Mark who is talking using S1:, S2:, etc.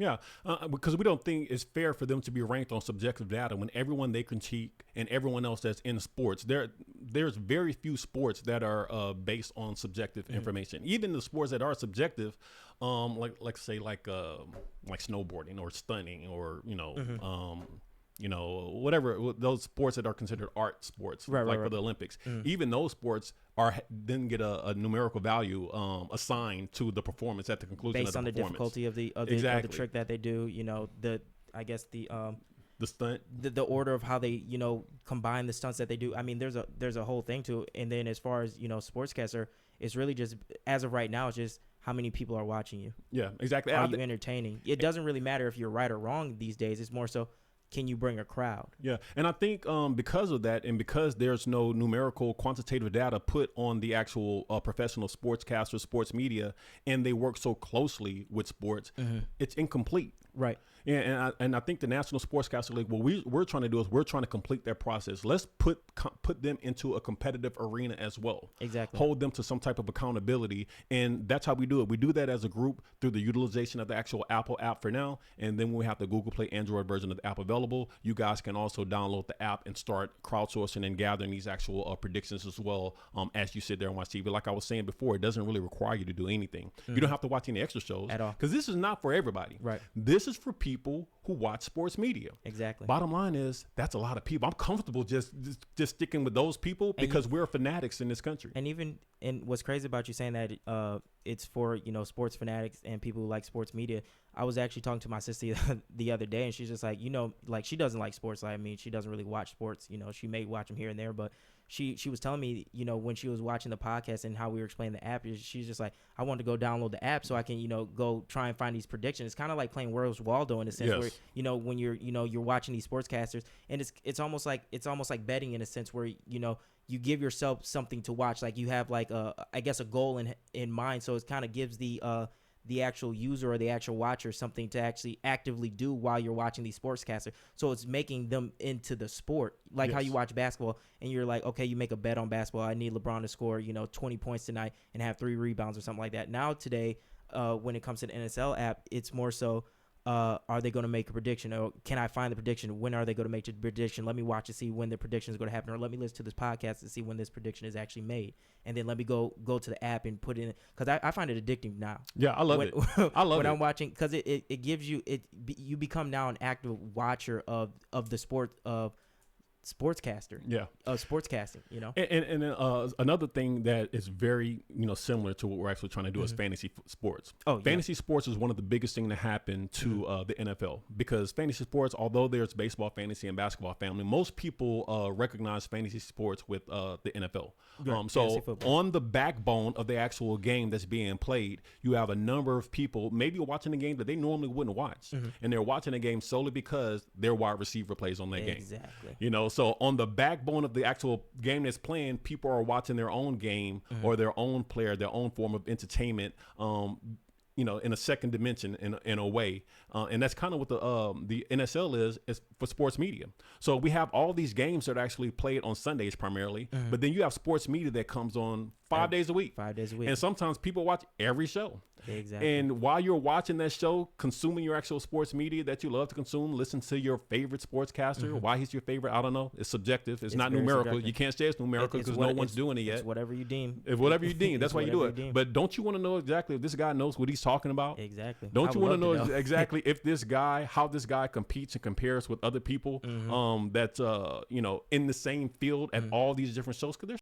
S1: Yeah, because we don't think it's fair for them to be ranked on subjective data when everyone they critique and everyone else that's in sports, there's very few sports that are based on subjective information. Even the sports that are subjective, like snowboarding or stunning or whatever those sports that are considered art sports, for the Olympics. Even those sports then get a numerical value assigned to the performance at the conclusion
S2: based
S1: of the
S2: on the difficulty of the trick that they do. The stunt, the order of how they combine the stunts that they do. I mean, there's a whole thing to it. And then as far as sportscaster, it's really just, as of right now, it's just how many people are watching you.
S1: Yeah, exactly.
S2: Are you entertaining? It doesn't really matter if you're right or wrong these days. It's more so, can you bring a crowd? Yeah,
S1: and I think because of that, and because there's no numerical quantitative data put on the actual professional sportscasters, sports media, and they work so closely with sports, it's incomplete.
S2: Right.
S1: Yeah, and I think the National Sportscaster League, what we're trying to do is we're trying to complete their process. Let's put them into a competitive arena as well.
S2: Exactly.
S1: Hold them to some type of accountability, and that's how we do it. We do that as a group through the utilization of the actual Apple app for now, and then when we have the Google Play Android version of the app available, you guys can also download the app and start crowdsourcing and gathering these actual predictions as well as you sit there and watch TV. Like I was saying before, it doesn't really require you to do anything. You don't have to watch any extra shows
S2: at all,
S1: because this is not for everybody.
S2: Right.
S1: This is for people who watch sports media.
S2: Exactly.
S1: Bottom line is that's a lot of people. I'm comfortable just sticking with those people because we're fanatics in this country.
S2: And what's crazy about you saying that it's for sports fanatics and people who like sports media. I was actually talking to my sister the other day, and she's just like, she doesn't like sports. I mean, she doesn't really watch sports. She may watch them here and there, but she was telling me, when she was watching the podcast and how we were explaining the app, she's just like, I want to go download the app so I can, go try and find these predictions. It's kind of like playing Where's Waldo in a sense, where, when you're watching these sportscasters, and it's almost like betting in a sense where, you give yourself something to watch. Like you have like a goal in mind. So it kind of gives the actual user or the actual watcher something to actually actively do while you're watching these sportscasters. So it's making them into the sport, like how you watch basketball and you're like, okay, you make a bet on basketball. I need LeBron to score, 20 points tonight and have 3 rebounds or something like that. Now today, when it comes to the NSL app, it's more so, are they going to make a prediction, or can I find the prediction? When are they going to make the prediction? Let me watch to see when the prediction is going to happen, or let me listen to this podcast to see when this prediction is actually made, and then let me go to the app and put it in, because I find it addictive now.
S1: Yeah, I love it. I love
S2: when
S1: it.
S2: I'm watching, because it gives you you become now an active watcher of the sport of sportscaster.
S1: Yeah.
S2: Sportscasting,
S1: And another thing that is very, similar to what we're actually trying to do is fantasy sports. Fantasy sports is one of the biggest things to happen to the NFL, because fantasy sports, although there's baseball, fantasy, and basketball family, most people recognize fantasy sports with the NFL. So on the backbone of the actual game that's being played, you have a number of people maybe watching the game that they normally wouldn't watch. And they're watching the game solely because their wide receiver plays on that game.
S2: Exactly.
S1: So on the backbone of the actual game that's playing, people are watching their own game or their own player, their own form of entertainment, in a second dimension in a way. And that's kind of what the NSL is for sports media. So we have all these games that are actually played on Sundays primarily, but then you have sports media that comes on 5 days a week.
S2: 5 days a week.
S1: And sometimes people watch every show.
S2: Exactly.
S1: And while you're watching that show, consuming your actual sports media that you love to consume, listen to your favorite sportscaster. Why he's your favorite, I don't know. It's subjective. It's not numerical. Subjective. You can't say it's numerical because no one's doing it yet.
S2: It's whatever you deem.
S1: If whatever you deem, that's why you do it. But don't you want to know exactly if this guy knows what he's talking about?
S2: Exactly.
S1: Don't you want to know exactly if how this guy competes and compares with other people that's in the same field at all these different shows? Because there's